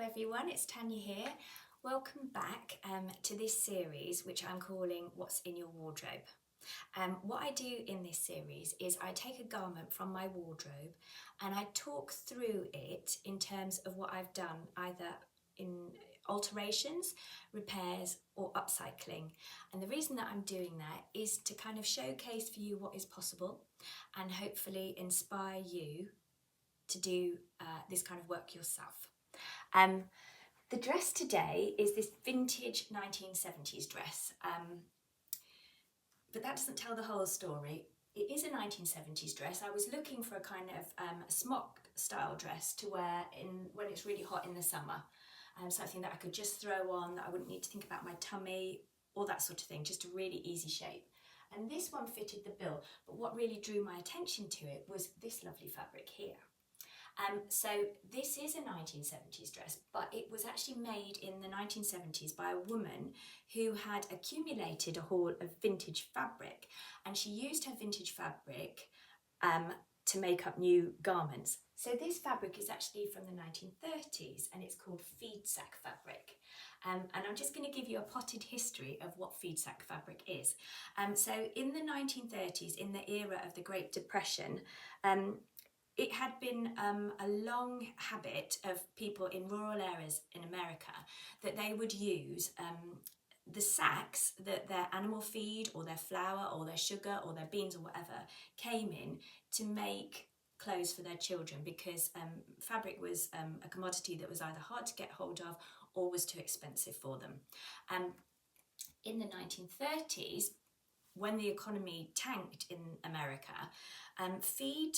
Hello everyone, it's Tanya here. Welcome back to this series which I'm calling What's in Your Wardrobe. What I do in this series is I take a garment from my wardrobe and I talk through it in terms of what I've done either in alterations, repairs or upcycling. And the reason that I'm doing that is to kind of showcase for you what is possible and hopefully inspire you to do this kind of work yourself. The dress today is this vintage 1970s dress, but that doesn't tell the whole story. It is a 1970s dress. I was looking for a kind of smock style dress to wear when it's really hot in the summer, something that I could just throw on, that I wouldn't need to think about my tummy, all that sort of thing, just a really easy shape. And this one fitted the bill, but what really drew my attention to it was this lovely fabric here. So this is a 1970s dress, but it was actually made in the 1970s by a woman who had accumulated a haul of vintage fabric, and she used her vintage fabric to make up new garments. So this fabric is actually from the 1930s and it's called feed sack fabric. And I'm just going to give you a potted history of what feed sack fabric is. So in the 1930s, in the era of the Great Depression, it had been a long habit of people in rural areas in America that they would use the sacks that their animal feed or their flour or their sugar or their beans or whatever came in to make clothes for their children, because fabric was a commodity that was either hard to get hold of or was too expensive for them. In the 1930s, when the economy tanked in America, feed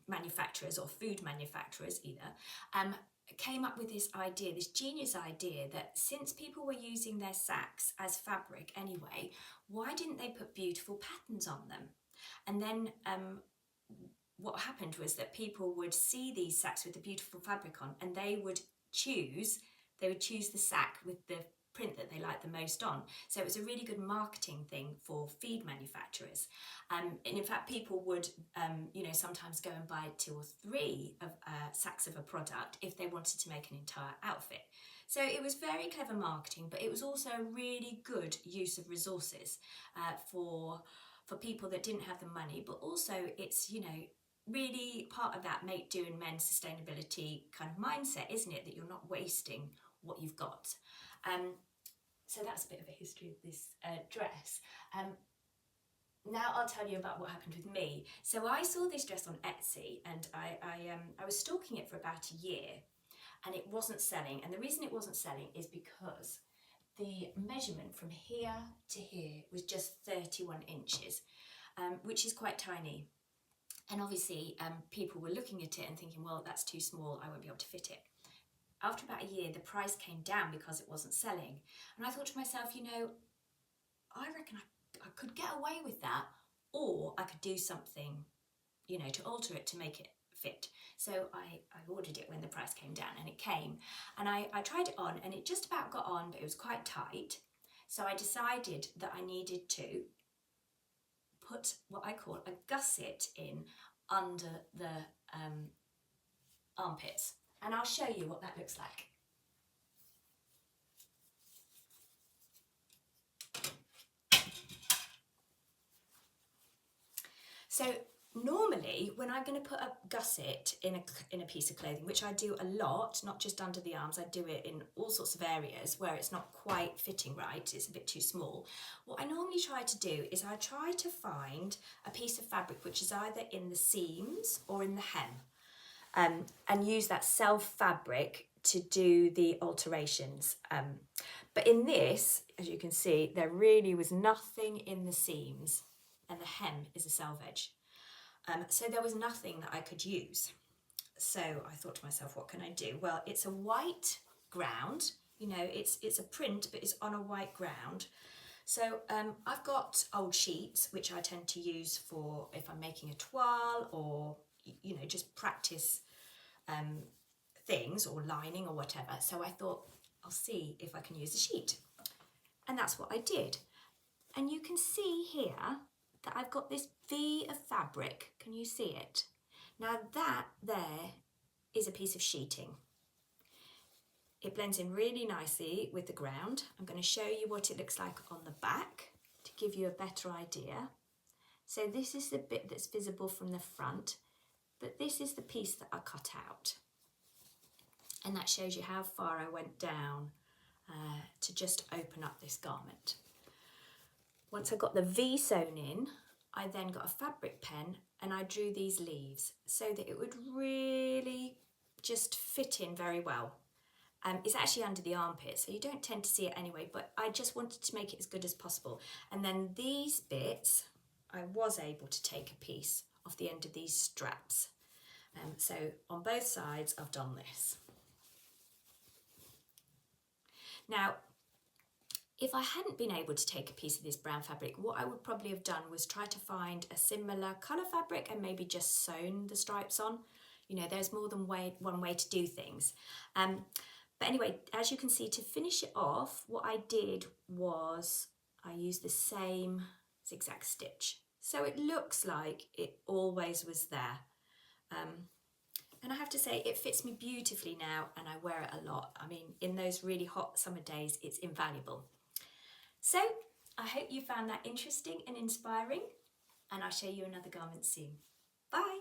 manufacturers or food manufacturers either came up with this idea, this genius idea, that since people were using their sacks as fabric anyway, why didn't they put beautiful patterns on them? And then what happened was that people would see these sacks with the beautiful fabric on and they would choose the sack with the print that they liked the most on. So it was a really good marketing thing for feed manufacturers. And in fact, people would, sometimes go and buy 2 or 3 of sacks of a product if they wanted to make an entire outfit. So it was very clever marketing, but it was also a really good use of resources for people that didn't have the money. But also it's, really part of that make, do and mend sustainability kind of mindset, isn't it? That you're not wasting what you've got. So that's a bit of a history of this dress. Now I'll tell you about what happened with me. So I saw this dress on Etsy and I was stalking it for about a year and it wasn't selling. And the reason it wasn't selling is because the measurement from here to here was just 31 inches, which is quite tiny. And obviously people were looking at it and thinking, well, that's too small, I won't be able to fit it. After about a year, the price came down because it wasn't selling. And I thought to myself, I reckon I could get away with that, or I could do something, to alter it to make it fit. So I ordered it when the price came down, and it came. And I tried it on and it just about got on, but it was quite tight. So I decided that I needed to put what I call a gusset in under the armpits. And I'll show you what that looks like. So normally when I'm going to put a gusset in a piece of clothing, which I do a lot, not just under the arms, I do it in all sorts of areas where it's not quite fitting right, it's a bit too small. What I normally try to do is I try to find a piece of fabric which is either in the seams or in the hem. And use that self fabric to do the alterations. But in this, as you can see, there really was nothing in the seams and the hem is a selvage. So there was nothing that I could use. So I thought to myself, what can I do? Well, it's a white ground, it's a print, but it's on a white ground. So I've got old sheets, which I tend to use for if I'm making a toile or, just practice things or lining or whatever. So I thought, I'll see if I can use a sheet. And that's what I did. And you can see here that I've got this V of fabric. Can you see it? Now that there is a piece of sheeting. It blends in really nicely with the ground. I'm going to show you what it looks like on the back to give you a better idea. So this is the bit that's visible from the front, but this is the piece that I cut out. And that shows you how far I went down to just open up this garment. Once I got the V sewn in, I then got a fabric pen and I drew these leaves so that it would really just fit in very well. It's actually under the armpit, so you don't tend to see it anyway, but I just wanted to make it as good as possible. And then these bits, I was able to take a piece off the end of these straps. So on both sides, I've done this. Now, if I hadn't been able to take a piece of this brown fabric, what I would probably have done was try to find a similar colour fabric and maybe just sewn the stripes on. You know, there's more than one way to do things. But anyway, as you can see, to finish it off, what I did was I used the same zigzag stitch. So it looks like it always was there. And I have to say, it fits me beautifully now and I wear it a lot. I mean, in those really hot summer days, it's invaluable. So I hope you found that interesting and inspiring, and I'll show you another garment soon. Bye.